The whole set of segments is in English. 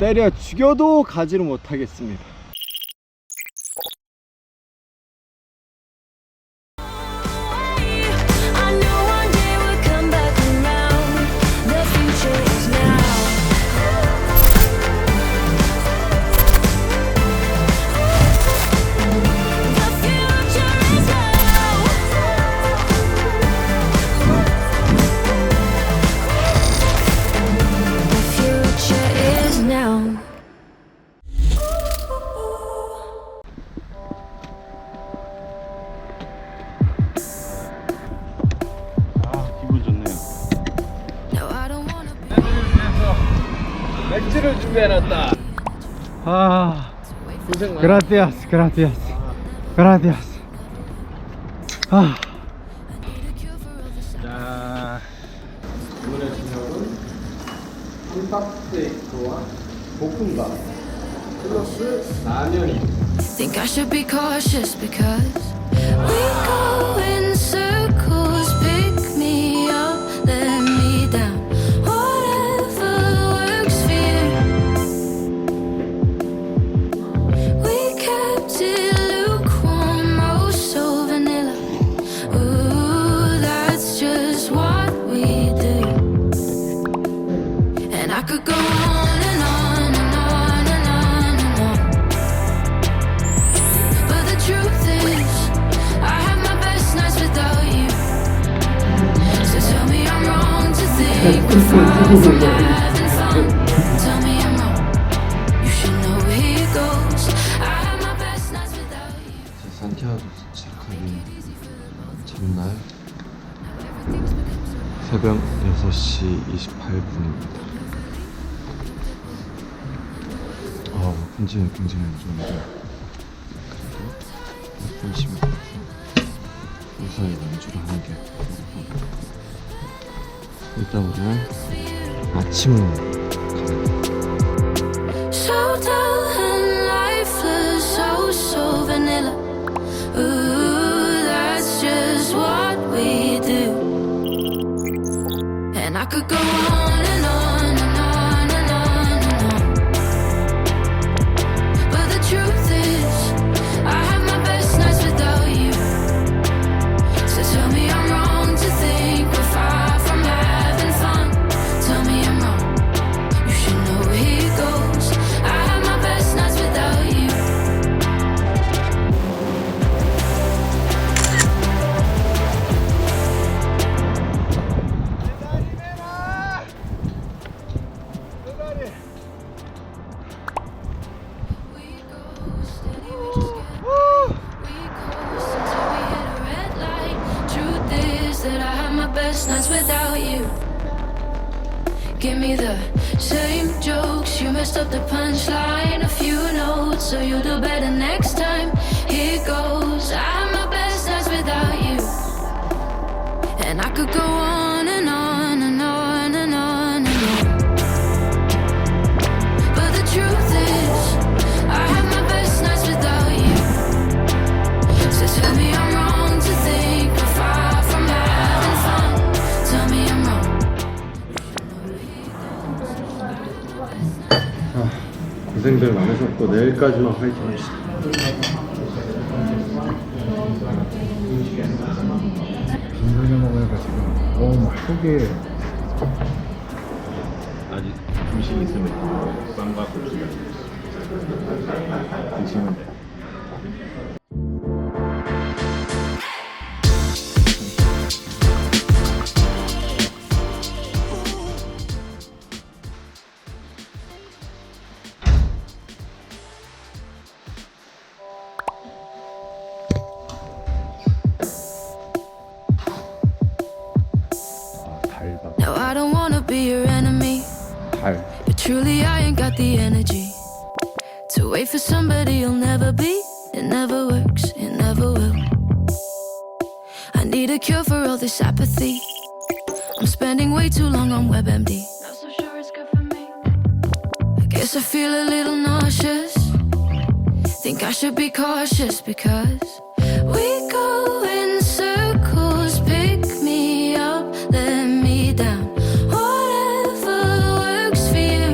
때려 죽여도 가지를 못하겠습니다. 맥주를 준비해놨다. 아, 고생 많아. 그라티아스, 그라티아스, 그라티아스. 아, 자, 오늘의 저녁은 함박스테이크와 볶음밥 플러스 라면이. Think I should be cautious because we go in circles. Pick me up, let me down. Whatever works for you. We kept it lukewarm, oh so vanilla. Ooh, that's just what we do. And I could go on and on and on and on and on. But the truth is, I have my best nights without you. So tell me I'm wrong to think we're far from having fun. Tell me I'm wrong. You should know here it goes. I have my best nights without you. 산티아고 도착하기 전날 새벽 6시 28분입니다. 굉장히 안 좋은데 그래도 열심히 무사히 연주를 하는 게 일단 우리는 아침을 So dull and lifeless, oh so vanilla. Ooh, that's just what we do. And I could go on and on and on and on and on. But the truth is, I have my best nights without you. So tell me I'm wrong to think we're far from having fun. Tell me I'm wrong. You should know here it goes. I have my best nights without you. We go steady, we just get we coast until we hit a red light. Truth is that I have my best nights without you. Give me the same jokes, you messed up the punchline. A few notes, so you'll do better next time. Here goes, I have my best nights without you. And I could go on and on and on and on and on. But the truth is, I have my best nights without you. So tell me I'm wrong to think we're far from having fun. Tell me I'm wrong. 고생들 많으셨고 내일까지만 화이팅 합시다. 빈소리 먹으니까 지금 너무 속에 아직 음식 있으면 빵과 고추가 드시면 돼. Now I don't wanna be your enemy, but truly I ain't got the energy to wait for somebody you'll never be. It never works, it never will. I need a cure for all this apathy. I'm spending way too long on WebMD. Not so sure it's good for me. I guess I feel a little nauseous. Think I should be cautious because we go in circles. Pick me up, let me down. Whatever works for you.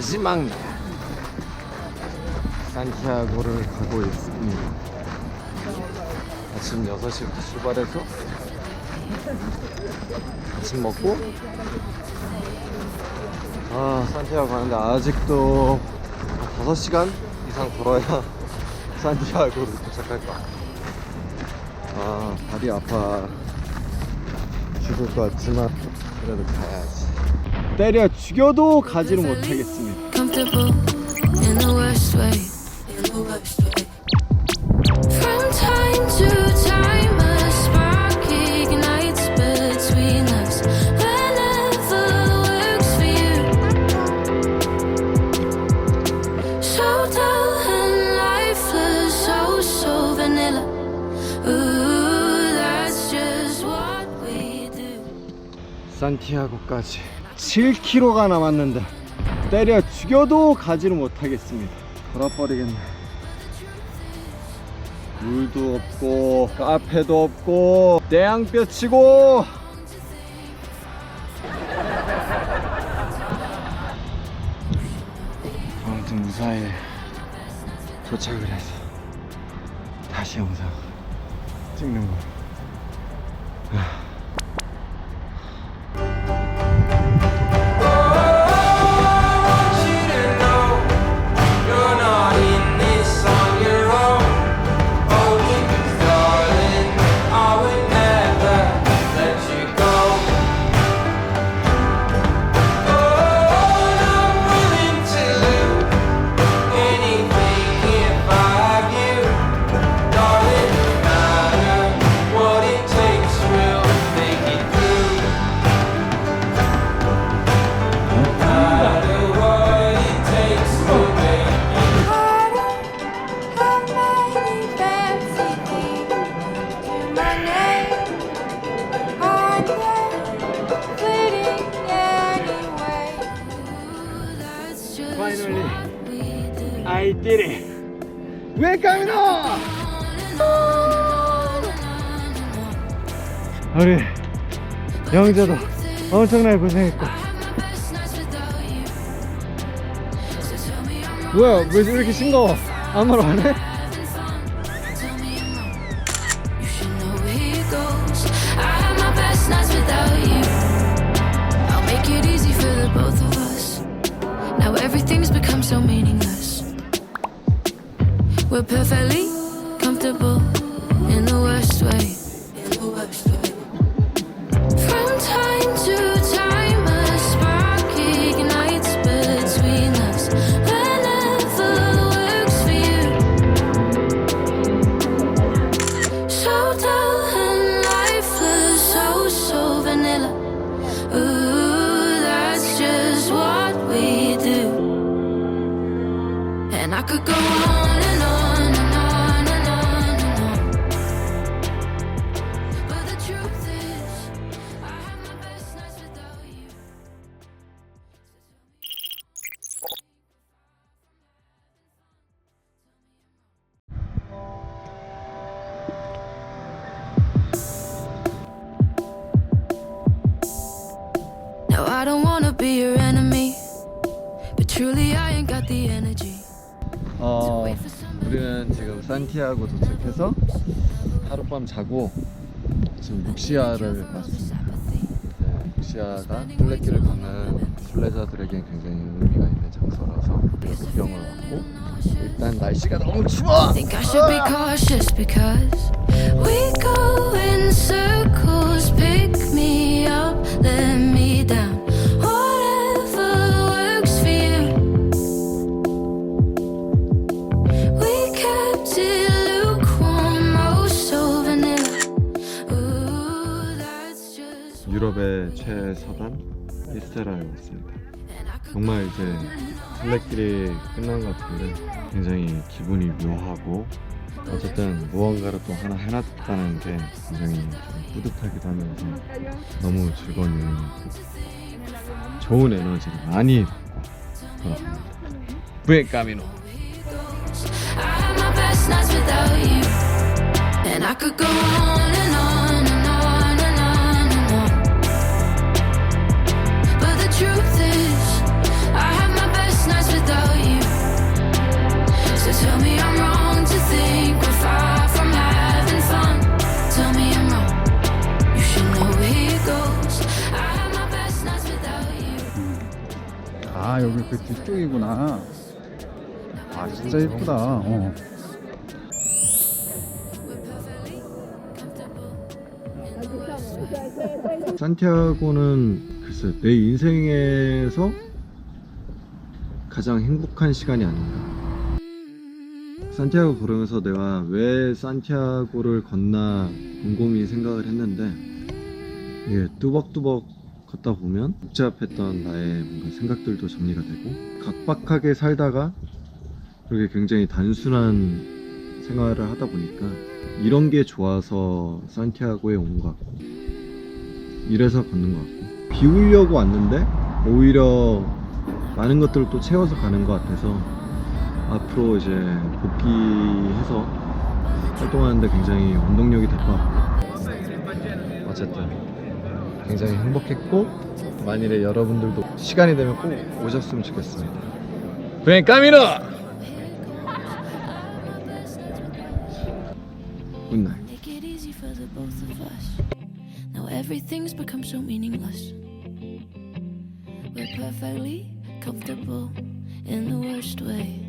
마지막 날 산티아고를 가고 있습니다. 아침 6시부터 출발해서 아침 먹고 산티아고 가는데 아직도 5시간 이상 걸어야 산티아고로 도착할 것 같아. 발이 아파 죽을 것 같지만 그래도 가야지. 때려 죽여도 가지를 못하겠습니다. Comfortable in the worst way. From time to time, a spark ignites between us. Whenever works for you. So dull and lifeless, so vanilla. Ooh, that's just what we do. 산티아고까지 7km가 남았는데 때려 죽여도 가지를 못하겠습니다. 돌아버리겠네. 물도 없고 카페도 없고 태양볕 치고 아무튼 무사히 도착을 해서 다시 영상 찍는 거. Finally, I did it. 왜 까미노? 우리 영재도 엄청나게 고생했고. 뭐야? 왜 이렇게 싱거워? 아무 말 안 해? Everything's become so meaningless. We're perfectly comfortable in the worst way. From time to time, a spark ignites between us. Whenever works for you. So dull and lifeless, so vanilla. Ooh, that's just what we do. And I could go on and on and on and on and on. But the truth is, I have my best nights without you. Now I don't wanna be your enemy, but truly I ain't got the energy. 우리는 지금 산티아고 도착해서 하룻밤 자고 지금 룩시아를 왔습니다. 룩시아가 순례길을 걷는 순례자들에게 굉장히 의미가 있는 장소라서 구경을 왔고, 일단 날씨가 너무 추워! Think I should be cautious because we go in circles. Pick me up, let me down. Whatever works for you. We kept it lukewarm, oh so vanilla. Ooh, that's just. 유럽의 최서단 이스테라에 왔습니다. 정말 이제 순례길이 끝난 것 같은데 굉장히 기분이 묘하고, 어쨌든 무언가를 또 하나 해놨다는 게 굉장히 좀 뿌듯하기도 하면서 너무 즐거운 여행이었고 좋은 에너지를 많이 받고 돌아갑니다. Buen camino. I have my best nights without you. And I could go on and on and on and on and on. But the truth is, I have my best nights 이쪽이구나. 아 진짜 예쁘다. 어. 산티아고는 글쎄 내 인생에서 가장 행복한 시간이 아닌가. 산티아고 걸으면서 내가 왜 산티아고를 걷나 곰곰이 생각을 했는데, 이게 뚜벅뚜벅 걷다 보면 복잡했던 나의 뭔가 생각들도 정리가 되고, 각박하게 살다가 그렇게 굉장히 단순한 생활을 하다 보니까 이런 게 좋아서 산티아고에 온 것 같고, 이래서 걷는 것 같고, 비우려고 왔는데 오히려 많은 것들을 또 채워서 가는 것 같아서 앞으로 이제 복귀해서 활동하는데 굉장히 원동력이 될 것 같고, 어쨌든 굉장히 행복했고, 만일에 여러분들도 시간이 되면 꼭 오셨으면 좋겠습니다. 벤 까미노! 굿나잇. Make it easy for the both of us. Now everything's become so meaningless. We're perfectly comfortable in the worst way.